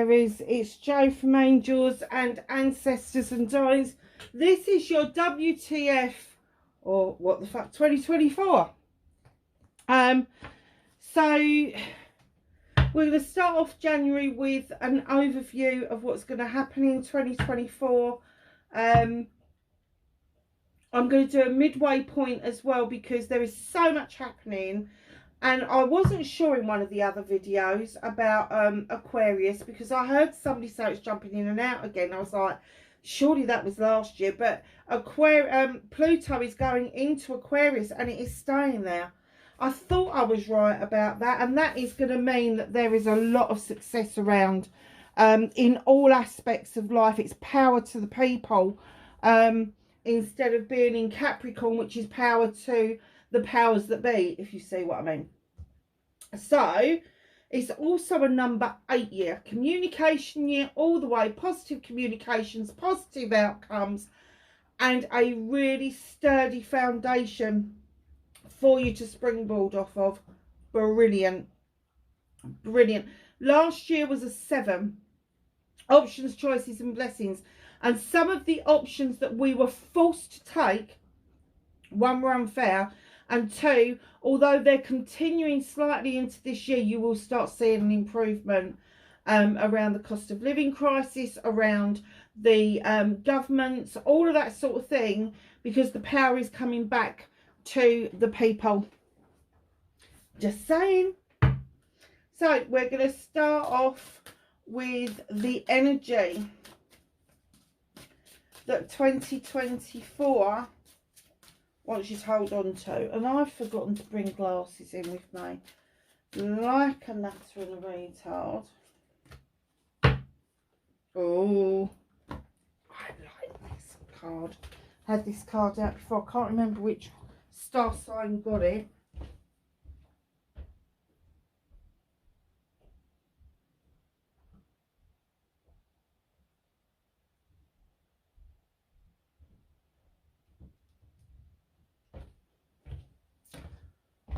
Aries, it's Jo from Angels and Ancestors and Darlings. This is your WTF, or what the fuck, 2024. So we're going to start off January with an overview of what's going to happen in 2024. I'm going to do a midway point as well because there is so much happening. And I wasn't sure in one of the other videos about Aquarius, because I heard somebody say it's jumping in and out again. I was like, surely that was last year. But Pluto is going into Aquarius and it is staying there. I thought I was right about that. And that is going to mean that there is a lot of success around in all aspects of life. It's power to the people instead of being in Capricorn, which is power to the powers that be, if you see what I mean. So it's also a number 8 year, communication year all the way, positive communications, positive outcomes, and a really sturdy foundation for you to springboard off of. Brilliant, brilliant. Last year was a 7, options, choices and blessings, and some of the options that we were forced to take, one, were unfair, and 2, although they're continuing slightly into this year, you will start seeing an improvement around the cost of living crisis, around the governments, all of that sort of thing, because the power is coming back to the people. Just saying. So we're going to start off with the energy that 2024 wants you to hold on to. And I've forgotten to bring glasses in with me, like a nutter and a retard. Oh, I like this card. I had this card out before. I can't remember which star sign got it.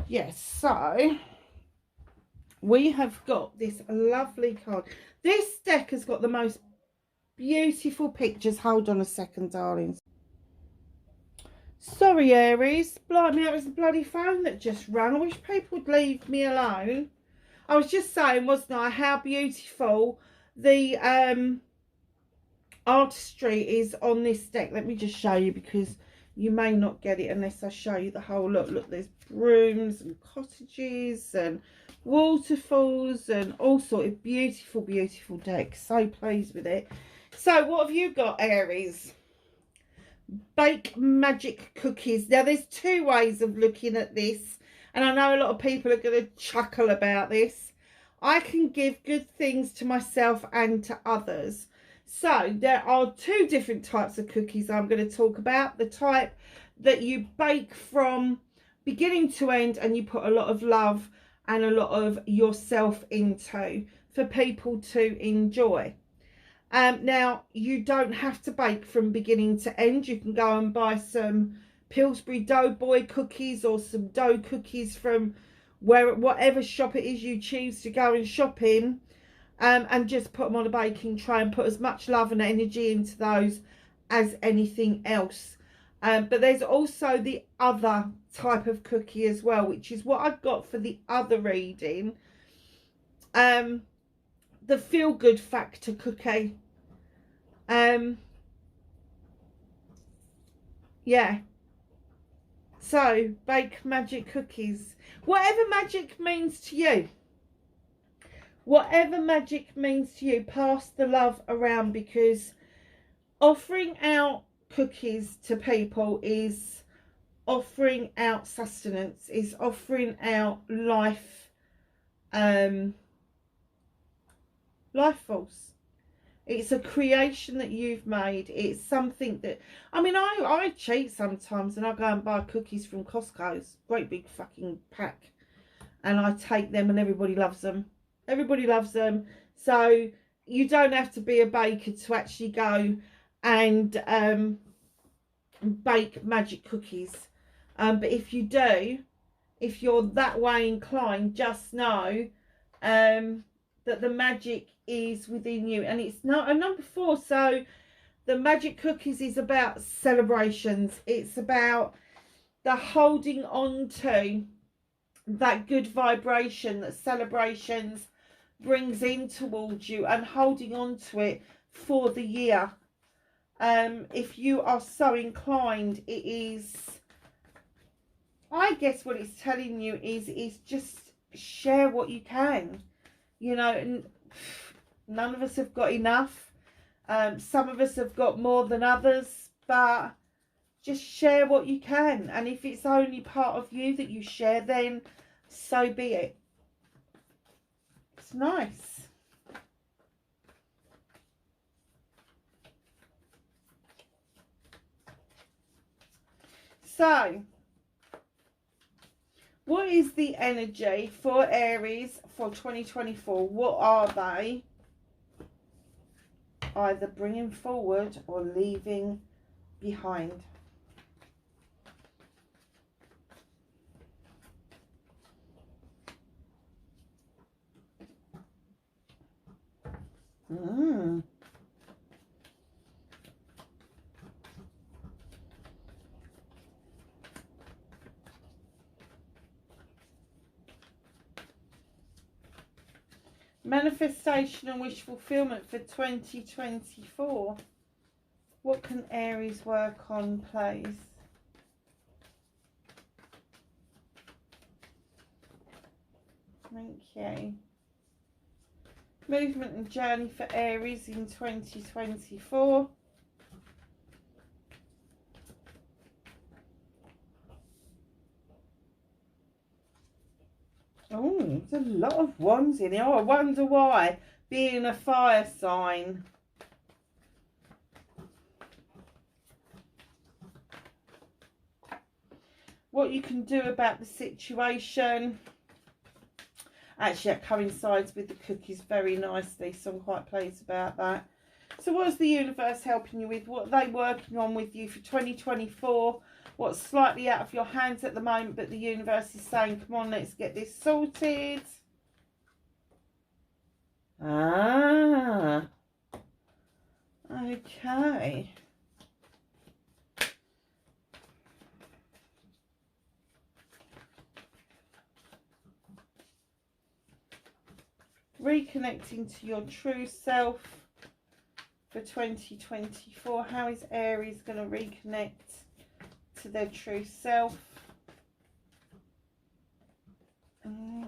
Yes, so we have got this lovely card. This deck has got the most beautiful pictures. Hold on a second, darlings. Sorry, Aries. Blimey, it was the bloody phone that just rang. I wish people would leave me alone. I was just saying, wasn't I, how beautiful the artistry is on this deck. Let me just show you, because you may not get it unless I show you the whole look. Look, there's brooms and cottages and waterfalls and all sort of beautiful, beautiful deck. So pleased with it. So what have you got, Aries? Bake magic cookies. Now, there's 2 ways of looking at this, and I know a lot of people are going to chuckle about this. I can give good things to myself and to others. So there are 2 different types of cookies I'm going to talk about. The type that you bake from beginning to end and you put a lot of love and a lot of yourself into for people to enjoy. Now, you don't have to bake from beginning to end. You can go and buy some Pillsbury Doughboy cookies or some dough cookies from whatever shop it is you choose to go and shop in. And just put them on a baking tray and put as much love and energy into those as anything else. But there's also the other type of cookie as well, which is what I've got for the other reading. The feel-good factor cookie. Yeah. So, bake magic cookies. Whatever magic means to you. Whatever magic means to you, pass the love around, because offering out cookies to people is offering out sustenance, is offering out life, life force. It's a creation that you've made. It's something that, I mean, I cheat sometimes and I go and buy cookies from Costco's, great big fucking pack, and I take them and everybody loves them. Everybody loves them. So you don't have to be a baker to actually go and bake magic cookies. But if you do, if you're that way inclined, just know that that the magic is within you. And it's not a number 4. So the magic cookies is about celebrations. It's about the holding on to that good vibration that celebrations brings in towards you, and holding on to it for the year. If you are so inclined, it is, I guess what it's telling you is just share what you can. You know, none of us have got enough. Some of us have got more than others, but just share what you can. And if it's only part of you that you share, then so be it. It's nice. So, what is the energy for Aries for 2024? What are they either bringing forward or leaving behind? Manifestation and wish fulfillment for 2024. What can Aries work on, please? Thank you. Movement and journey for Aries in 2024. Oh, there's a lot of wands in here. Oh, I wonder why. Being a fire sign. What you can do about the situation. Actually, that coincides with the cookies very nicely, so I'm quite pleased about that. So what's the universe helping you with? What are they working on with you for 2024? What's slightly out of your hands at the moment, but the universe is saying, come on, let's get this sorted. Ah, okay. Reconnecting to your true self for 2024. How is Aries going to reconnect to their true self? I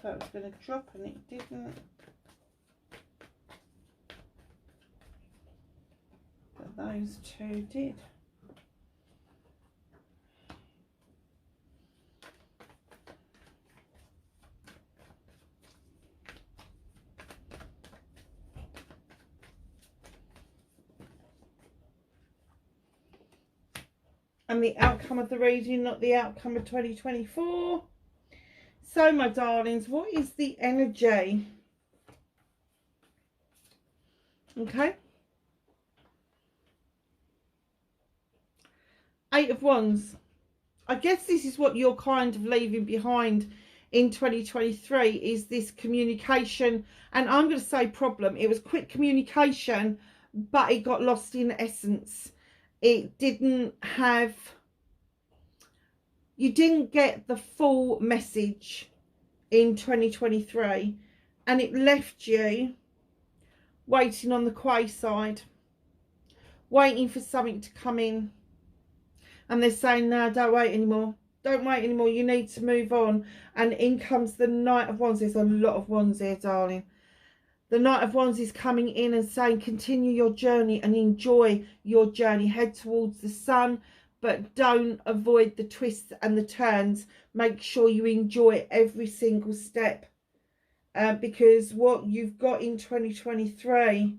thought it was going to drop and it didn't. But those two did. And the outcome of the reading, not the outcome of 2024. So, my darlings, what is the energy? Okay. 8 of Wands. I guess this is what you're kind of leaving behind in 2023, is this communication. And I'm going to say problem. It was quick communication, but it got lost in essence. It didn't have, you didn't get the full message in 2023, and it left you waiting on the quay side, waiting for something to come in. And they're saying, no, don't wait anymore. Don't wait anymore. You need to move on. And in comes the Knight of Wands. There's a lot of wands here, darling. The Knight of Wands is coming in and saying, continue your journey and enjoy your journey. Head towards the sun, but don't avoid the twists and the turns. Make sure you enjoy every single step. Because what you've got in 2023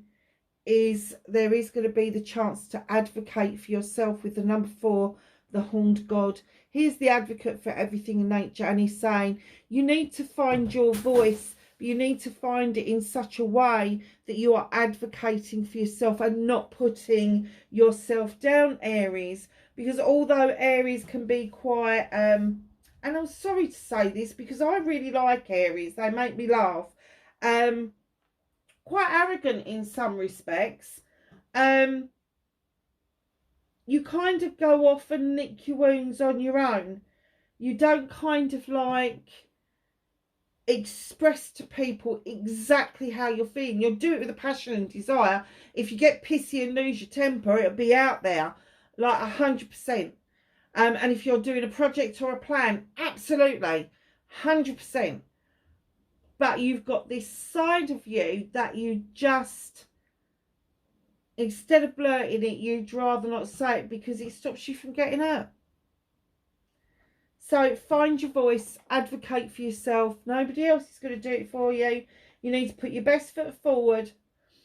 is there is going to be the chance to advocate for yourself with the number 4, the Horned God. He's the advocate for everything in nature, and he's saying you need to find your voice. But you need to find it in such a way that you are advocating for yourself and not putting yourself down, Aries. Because although Aries can be quite, and I'm sorry to say this because I really like Aries. They make me laugh. quite arrogant in some respects. You kind of go off and lick your wounds on your own. You don't kind of like express to people exactly how you're feeling. You'll do it with a passion and desire. If you get pissy and lose your temper, it'll be out there like 100%. And if you're doing a project or a plan, absolutely 100%. But you've got this side of you that you just, instead of blurting it, you'd rather not say it because it stops you from getting hurt. So find your voice, advocate for yourself. Nobody else is going to do it for you. You need to put your best foot forward.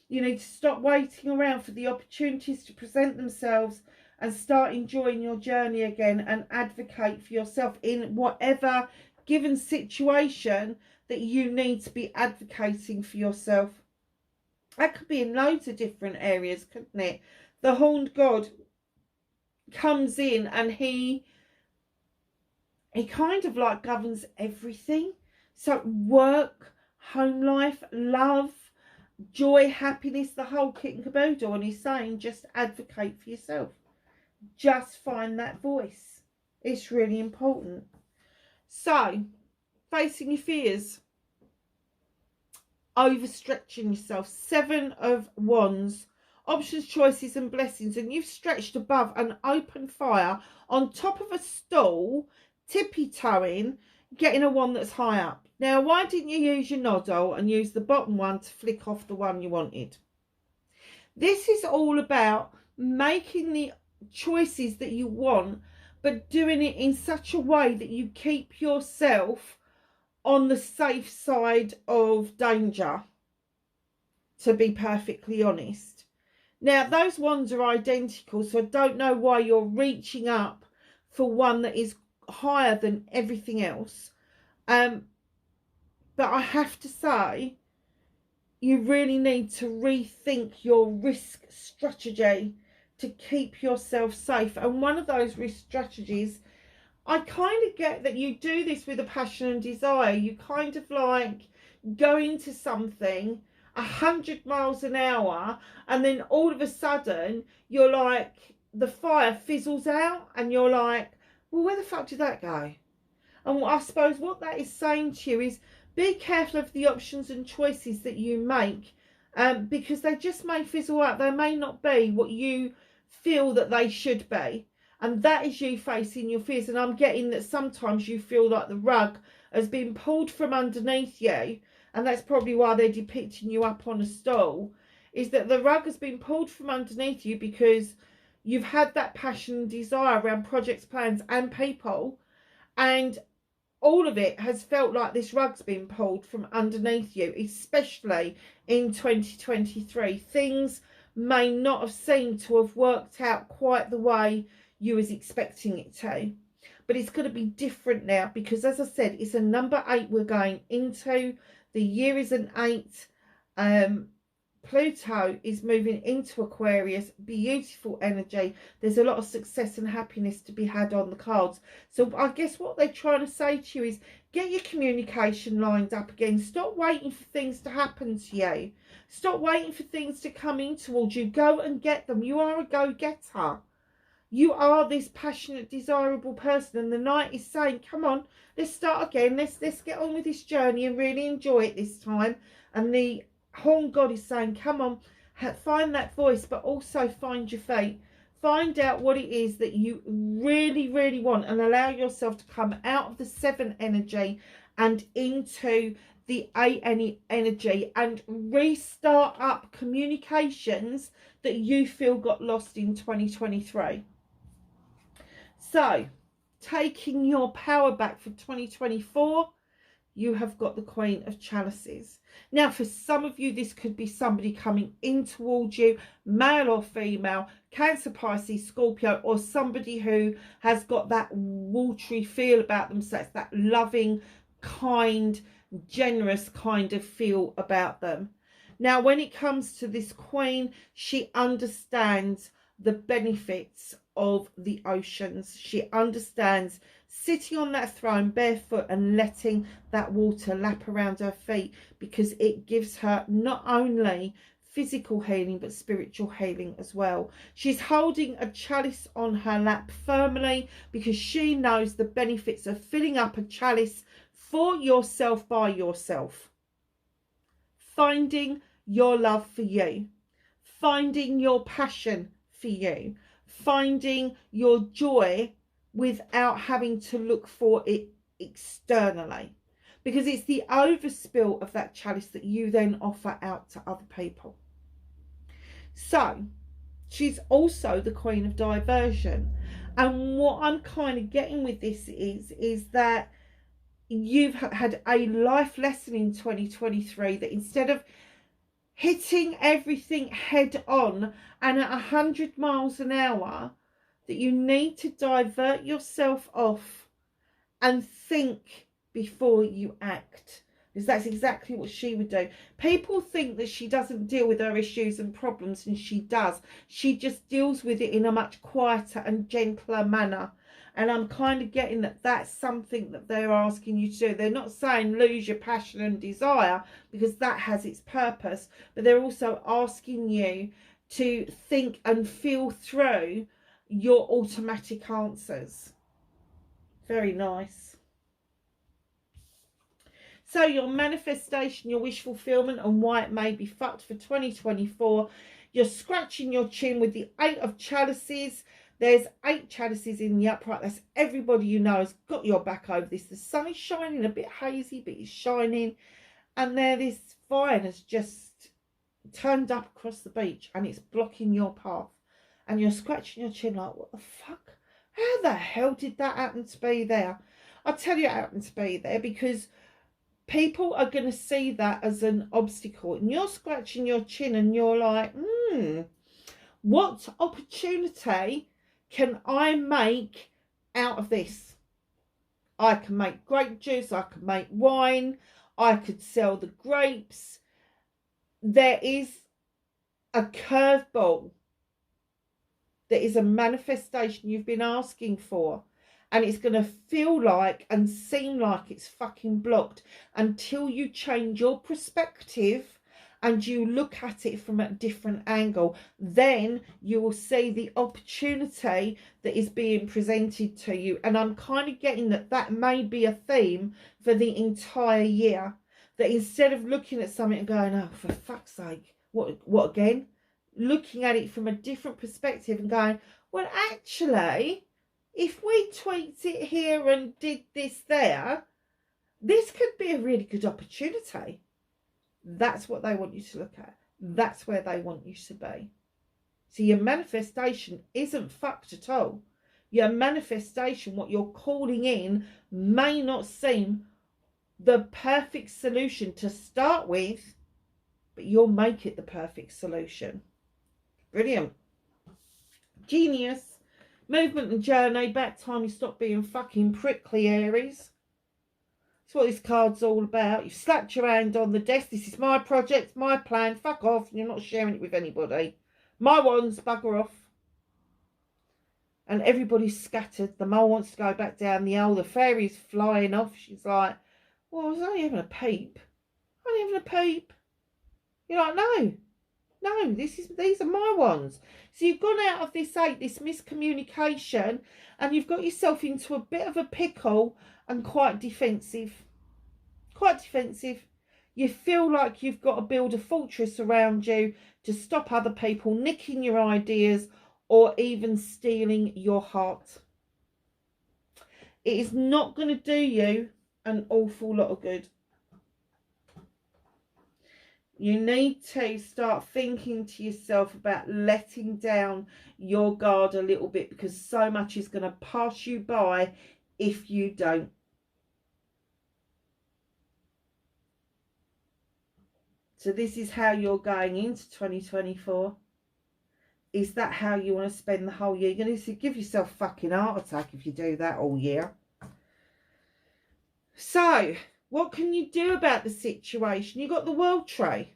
You need to stop waiting around for the opportunities to present themselves and start enjoying your journey again, and advocate for yourself in whatever given situation that you need to be advocating for yourself. That could be in loads of different areas, couldn't it? The horned god comes in and he kind of like governs everything. So work, home life, love, joy, happiness, the whole kit and caboodle. And he's saying just advocate for yourself. Just find that voice. It's really important. So, facing your fears. Overstretching yourself. 7 of Wands. Options, choices and blessings. And you've stretched above an open fire on top of a stool, tippy-toeing, getting a wand that's high up. Now, why didn't you use your noddle and use the bottom one to flick off the one you wanted? This is all about making the choices that you want, but doing it in such a way that you keep yourself on the safe side of danger, to be perfectly honest. Now, those ones are identical, so I don't know why you're reaching up for one that is higher than everything else. But I have to say, you really need to rethink your risk strategy to keep yourself safe. And one of those risk strategies, I kind of get that you do this with a passion and desire. You kind of like go into something 100 miles an hour, and then all of a sudden you're like, the fire fizzles out and you're like, well, where the fuck did that go? And I suppose what that is saying to you is, be careful of the options and choices that you make, because they just may fizzle out. They may not be what you feel that they should be. And that is you facing your fears. And I'm getting that sometimes you feel like the rug has been pulled from underneath you. And that's probably why they're depicting you up on a stool. Is that the rug has been pulled from underneath you because you've had that passion and desire around projects, plans and people. And all of it has felt like this rug's been pulled from underneath you, especially in 2023. Things may not have seemed to have worked out quite the way you was expecting it to. But it's going to be different now because, as I said, it's a number 8 we're going into. The year is an 8. Pluto is moving into Aquarius. Beautiful energy. There's a lot of success and happiness to be had on the cards. So I guess what they're trying to say to you is, get your communication lined up again. Stop waiting for things to happen to you. Stop waiting for things to come in towards you. Go and get them. You are a go-getter. You are this passionate, desirable person, and the Knight is saying, come on, let's start again. Let's get on with this journey and really enjoy it this time. And the Horned God is saying, come on, find that voice, but also find your feet. Find out what it is that you really, really want, and allow yourself to come out of the 7 energy and into the 8 energy, and restart up communications that you feel got lost in 2023. So, taking your power back for 2024, you have got the Queen of Chalices. Now, for some of you, this could be somebody coming in towards you, male or female, Cancer, Pisces, Scorpio, or somebody who has got that watery feel about themselves, that loving, kind, generous kind of feel about them. Now, when it comes to this Queen, she understands the benefits of the oceans. She understands sitting on that throne barefoot and letting that water lap around her feet, because it gives her not only physical healing but spiritual healing as well. She's holding a chalice on her lap firmly because she knows the benefits of filling up a chalice for yourself by yourself. Finding your love for you, finding your passion for you, finding your joy without having to look for it externally, because it's the overspill of that chalice that you then offer out to other people. So she's also the queen of diversion, and what I'm kind of getting with this is that you've had a life lesson in 2023, that instead of hitting everything head on and at 100 miles an hour, that you need to divert yourself off and think before you act, because that's exactly what she would do. People think that she doesn't deal with her issues and problems, and she does. She just deals with it in a much quieter and gentler manner. And I'm kind of getting that that's something that they're asking you to do. They're not saying lose your passion and desire, because that has its purpose. But they're also asking you to think and feel through your automatic answers. Very nice. So your manifestation, your wish fulfillment, and why it may be fucked for 2024. You're scratching your chin with the 8 of chalices. There's 8 chalices in the upright. That's everybody you know has got your back over this. The sun is shining, a bit hazy, but it's shining. And there this vine has just turned up across the beach and it's blocking your path. And you're scratching your chin like, what the fuck? How the hell did that happen to be there? I'll tell you it happened to be there because people are going to see that as an obstacle. And you're scratching your chin and you're like, what opportunity can I make out of this? I can make grape juice, I can make wine, I could sell the grapes. There is a curveball. There is a manifestation you've been asking for. And it's going to feel like and seem like it's fucking blocked until you change your perspective and you look at it from a different angle. Then you will see the opportunity that is being presented to you. And I'm kind of getting that that may be a theme for the entire year. That instead of looking at something and going, oh, for fuck's sake, what again? Looking at it from a different perspective and going, well, actually, if we tweaked it here and did this there, this could be a really good opportunity. That's what they want you to look at. That's where they want you to be. So your manifestation isn't fucked at all. Your manifestation, what you're calling in, may not seem the perfect solution to start with, but you'll make it the perfect solution. Brilliant. Genius. Movement and journey. About time you stop being fucking prickly, Aries. That's what this card's all about. You've slapped your hand on the desk. This is my project, my plan. Fuck off. And you're not sharing it with anybody. My ones, bugger off. And everybody's scattered. The mole wants to go back down the hole. The fairy's flying off. She's like, well, I was only having a peep. Only having a peep. You're like, no, these are my ones. So you've gone out of this 8, this miscommunication, and you've got yourself into a bit of a pickle and quite defensive. Quite defensive. You feel like you've got to build a fortress around you to stop other people nicking your ideas or even stealing your heart. It is not going to do you an awful lot of good. You need to start thinking to yourself about letting down your guard a little bit, because so much is going to pass you by if you don't. So this is how you're going into 2024. Is that how you want to spend the whole year? You're going to give yourself a fucking heart attack if you do that all year. So, what can you do about the situation? You've got the World Tree.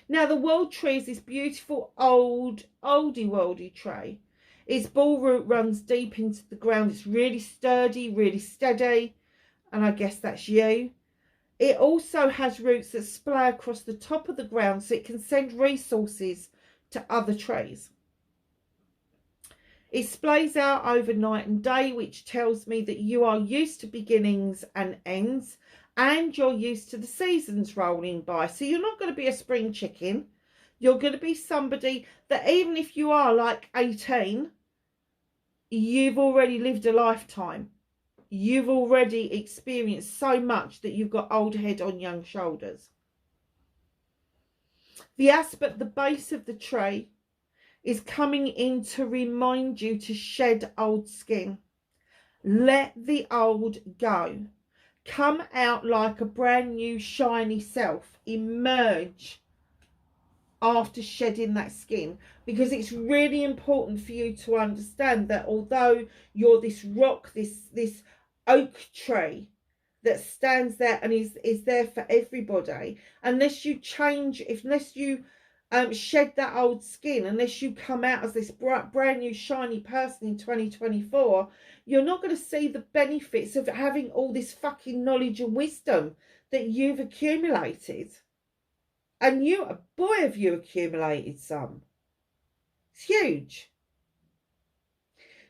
Now, the world tree is this beautiful oldie worldy tree. Its ball root runs deep into the ground. It's really sturdy, really steady. And I guess that's you. It also has roots that splay across the top of the ground so it can send resources to other trees. It splays out over night and day, which tells me that you are used to beginnings and ends, and you're used to the seasons rolling by. So you're not going to be a spring chicken. You're going to be somebody that, even if you are like 18, you've already lived a lifetime. You've already experienced so much that you've got old head on young shoulders. The aspect, the base of the tree, is coming in to remind you to shed old skin. Let the old go. Come out like a brand new shiny self. Emerge after shedding that skin, because it's really important for you to understand that although you're this rock, this oak tree that stands there and is there for everybody, unless you change, unless you shed that old skin, unless you come out as this brand new shiny person in 2024, you're not going to see the benefits of having all this fucking knowledge and wisdom that you've accumulated. And you, boy, have you accumulated some. It's huge.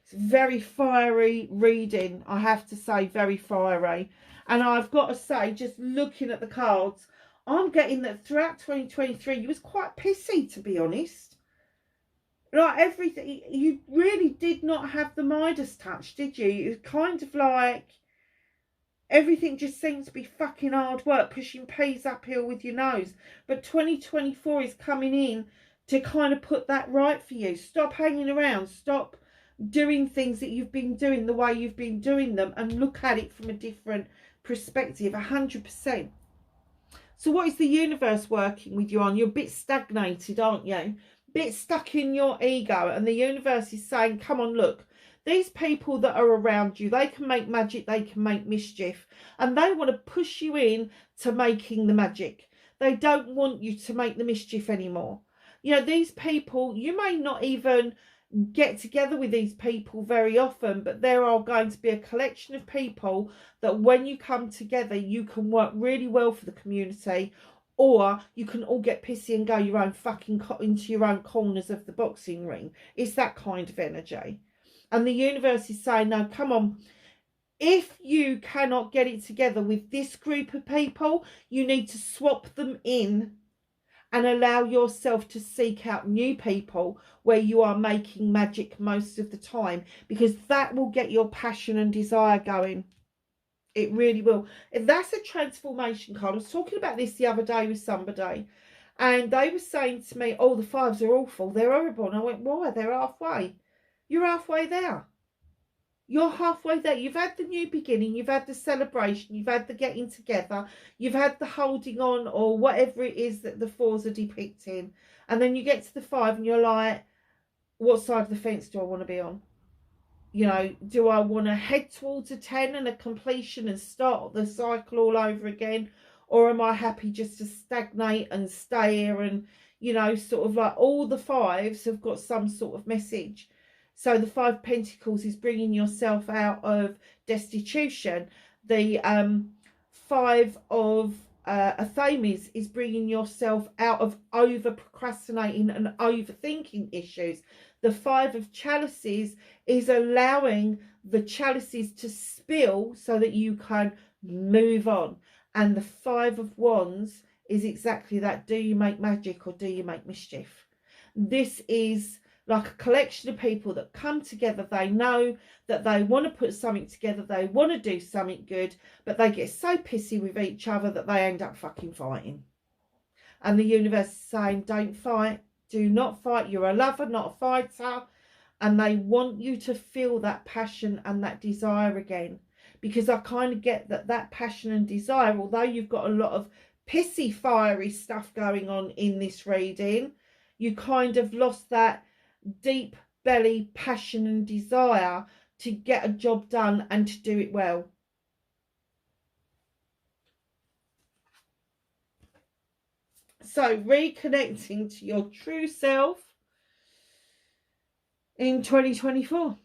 It's very fiery reading, I have to say, very fiery. And I've got to say, just looking at the cards, I'm getting that throughout 2023, you was quite pissy, to be honest. Like everything, you really did not have the Midas touch, did you? It was kind of like everything just seems to be fucking hard work, pushing peas uphill with your nose. But 2024 is coming in to kind of put that right for you. Stop hanging around. Stop doing things that you've been doing the way you've been doing them, and look at it from a different perspective. 100%. So what is the universe working with you on? You're a bit stagnated, aren't you? A bit stuck in your ego, and the universe is saying, come on, look. These people that are around you, they can make magic, they can make mischief, and they want to push you in to making the magic. They don't want you to make the mischief anymore. You know, these people, you may not even get together with these people very often, but there are going to be a collection of people that when you come together, you can work really well for the community, or you can all get pissy and go your own fucking into your own corners of the boxing ring. It's that kind of energy. And the universe is saying, no, come on. If you cannot get it together with this group of people, you need to swap them in and allow yourself to seek out new people where you are making magic most of the time, because that will get your passion and desire going. It really will. That's a transformation card. I was talking about this the other day with somebody, and they were saying to me, oh, the fives are awful. They're horrible. And I went, why? They're halfway. You're halfway there. You're halfway there. You've had the new beginning. You've had the celebration. You've had the getting together. You've had the holding on, or whatever it is that the fours are depicting. And then you get to the five and you're like, what side of the fence do I want to be on? You know, do I want to head towards a 10 and a completion and start the cycle all over again? Or am I happy just to stagnate and stay here? And, you know, sort of like all the fives have got some sort of message. So the Five Pentacles is bringing yourself out of destitution. The Five of Athames is bringing yourself out of over procrastinating and overthinking issues. The Five of Chalices is allowing the chalices to spill so that you can move on. And the Five of Wands is exactly that. Do you make magic or do you make mischief? This is like a collection of people that come together. They know that they want to put something together. They want to do something good, but they get so pissy with each other that they end up fucking fighting. And the universe is saying, don't fight. Do not fight. You're a lover, not a fighter. And they want you to feel that passion and that desire again. Because I kind of get that passion and desire, although you've got a lot of pissy, fiery stuff going on in this reading, you kind of lost that deep belly passion and desire to get a job done and to do it well. So reconnecting to your true self in 2024.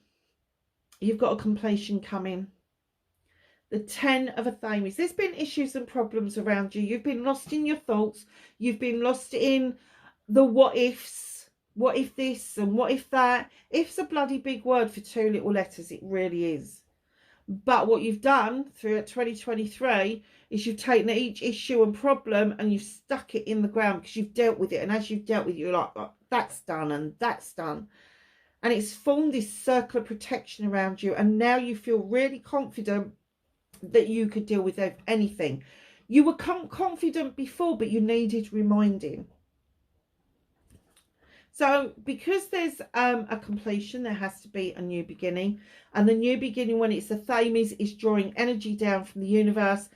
You've got a completion coming. The 10 of Athames. There's been issues and problems around you. You've been lost in your thoughts. You've been lost in the what ifs. What if this and what if that? If's a bloody big word for 2 little letters. It really is. But what you've done throughout 2023 is you've taken each issue and problem and you've stuck it in the ground because you've dealt with it. And as you've dealt with it, you're like, oh, that's done and that's done. And it's formed this circle of protection around you. And now you feel really confident that you could deal with anything. You were confident before, but you needed reminding. So because there's a completion, there has to be a new beginning. And the new beginning, when it's Athames, is drawing energy down from the universe,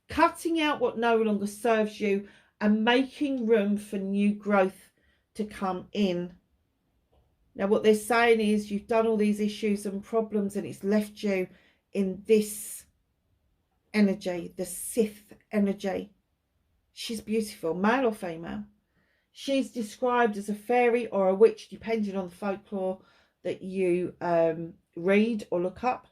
cutting out what no longer serves you and making room for new growth to come in. Now, what they're saying is you've done all these issues and problems and it's left you in this energy, the Sith energy. She's beautiful, male or female. She's described as a fairy or a witch, depending on the folklore that you read or look up.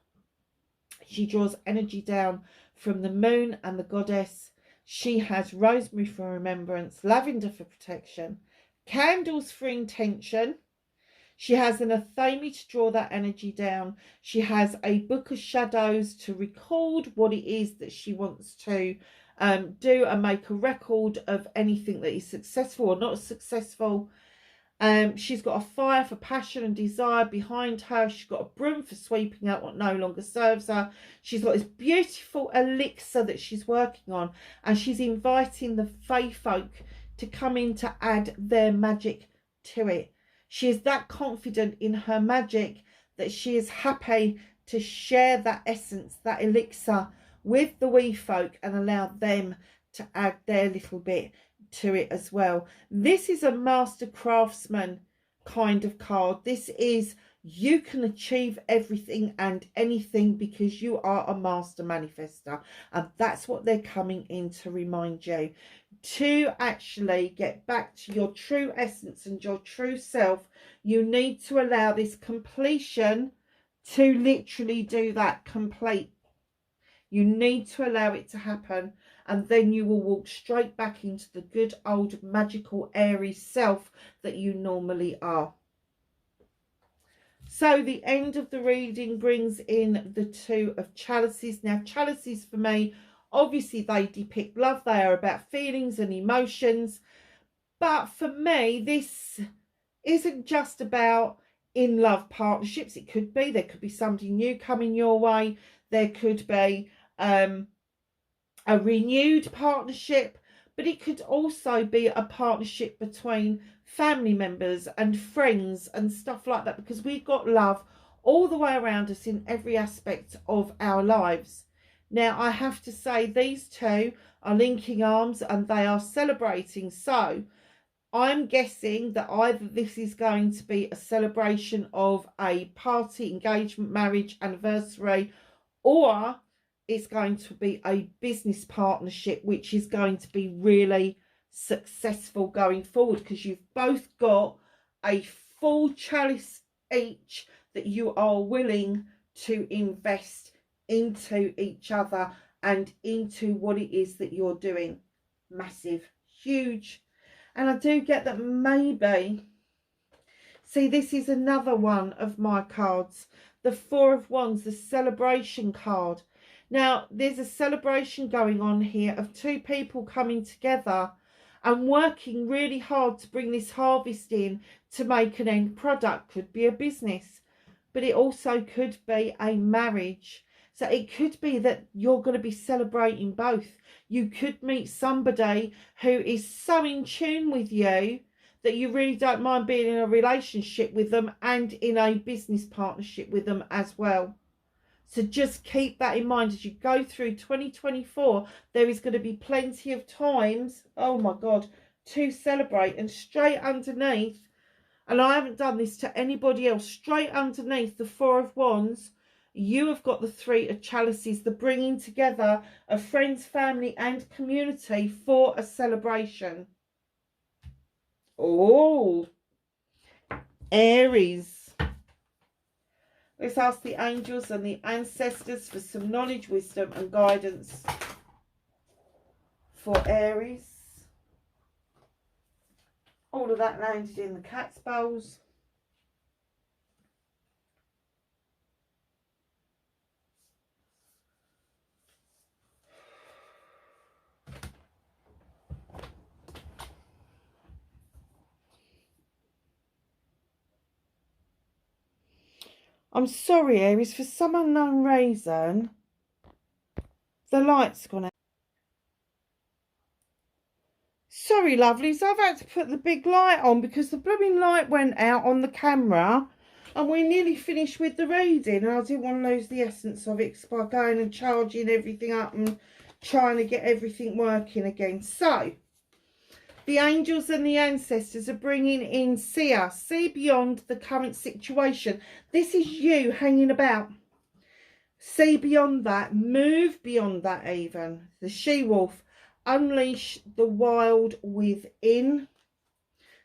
She draws energy down from the moon and the goddess. She has rosemary for remembrance, lavender for protection, candles for intention. She has an Athame to draw that energy down. She has a book of shadows to record what it is that she wants to do and make a record of anything that is successful or not successful. She's got a fire for passion and desire behind her. She's got a broom for sweeping out what no longer serves her. She's got this beautiful elixir that she's working on, and she's inviting the fae folk to come in to add their magic to it. She is that confident in her magic that she is happy to share that essence, that elixir, with the wee folk and allow them to add their little bit to it as well. This is a master craftsman kind of card. This is, you can achieve everything and anything because you are a master manifester, and that's what they're coming in to remind you. To actually get back to your true essence and your true self, you need to allow this completion to literally do that, complete. You need to allow it to happen, and then you will walk straight back into the good old magical Aries self that you normally are. So the end of the reading brings in the 2 of chalices. Now, chalices for me, obviously they depict love. They are about feelings and emotions. But for me, this isn't just about in love partnerships. It could be, there could be somebody new coming your way. There could be a renewed partnership, but it could also be a partnership between family members and friends and stuff like that, because we've got love all the way around us in every aspect of our lives. Now, I have to say these 2 are linking arms and they are celebrating. So I'm guessing that either this is going to be a celebration of a party, engagement, marriage, anniversary, or it's going to be a business partnership, which is going to be really successful going forward, because you've both got a full chalice each that you are willing to invest into each other and into what it is that you're doing. Massive, huge. And I do get that maybe, see, this is another one of my cards, the 4 of Wands, the celebration card. Now, there's a celebration going on here of 2 people coming together and working really hard to bring this harvest in to make an end product. Could be a business, but it also could be a marriage. So it could be that you're going to be celebrating both. You could meet somebody who is so in tune with you that you really don't mind being in a relationship with them and in a business partnership with them as well. So just keep that in mind as you go through 2024. There is going to be plenty of times, oh my God, to celebrate. And straight underneath, and I haven't done this to anybody else, straight underneath the 4 of Wands, you have got the 3 of chalices, the bringing together of friends, family and community for a celebration. Oh, Aries. Let's ask the angels and the ancestors for some knowledge, wisdom and guidance for Aries. All of that landed in the cat's bowls. I'm sorry, Aries, for some unknown reason, the light's gone out. Sorry, lovelies, I've had to put the big light on because the blooming light went out on the camera and we're nearly finished with the reading and I didn't want to lose the essence of it by going and charging everything up and trying to get everything working again. So, the angels and the ancestors are bringing in see beyond the current situation. This is you hanging about. See beyond that, move beyond that even. The she-wolf, unleash the wild within.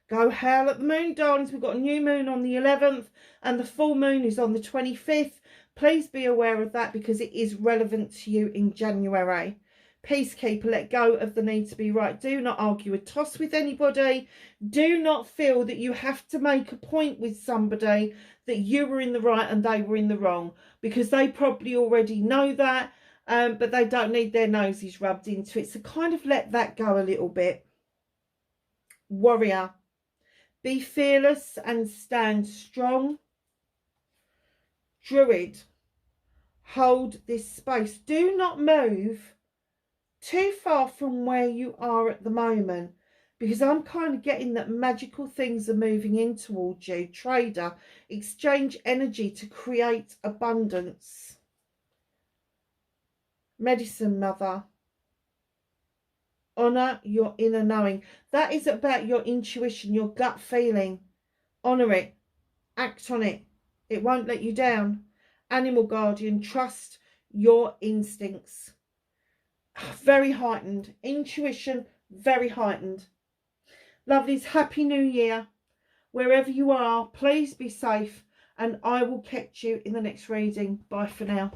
Go howl at the moon, darlings. We've got a new moon on the 11th and the full moon is on the 25th. Please be aware of that because it is relevant to you in January. Peacekeeper, let go of the need to be right. Do not argue a toss with anybody. Do not feel that you have to make a point with somebody that you were in the right and they were in the wrong, because they probably already know that, but they don't need their noses rubbed into it. So kind of let that go a little bit. Warrior, be fearless and stand strong. Druid, hold this space. Do not move too far from where you are at the moment, because I'm kind of getting that magical things are moving in towards you. Trader, exchange energy to create abundance. Medicine mother, honor your inner knowing. That is about your intuition, your gut feeling. Honor it, act on it. It won't let you down. Animal guardian, trust your instincts. Very heightened. Intuition, very heightened. Lovelies, happy new year. Wherever you are, please be safe and I will catch you in the next reading. Bye for now.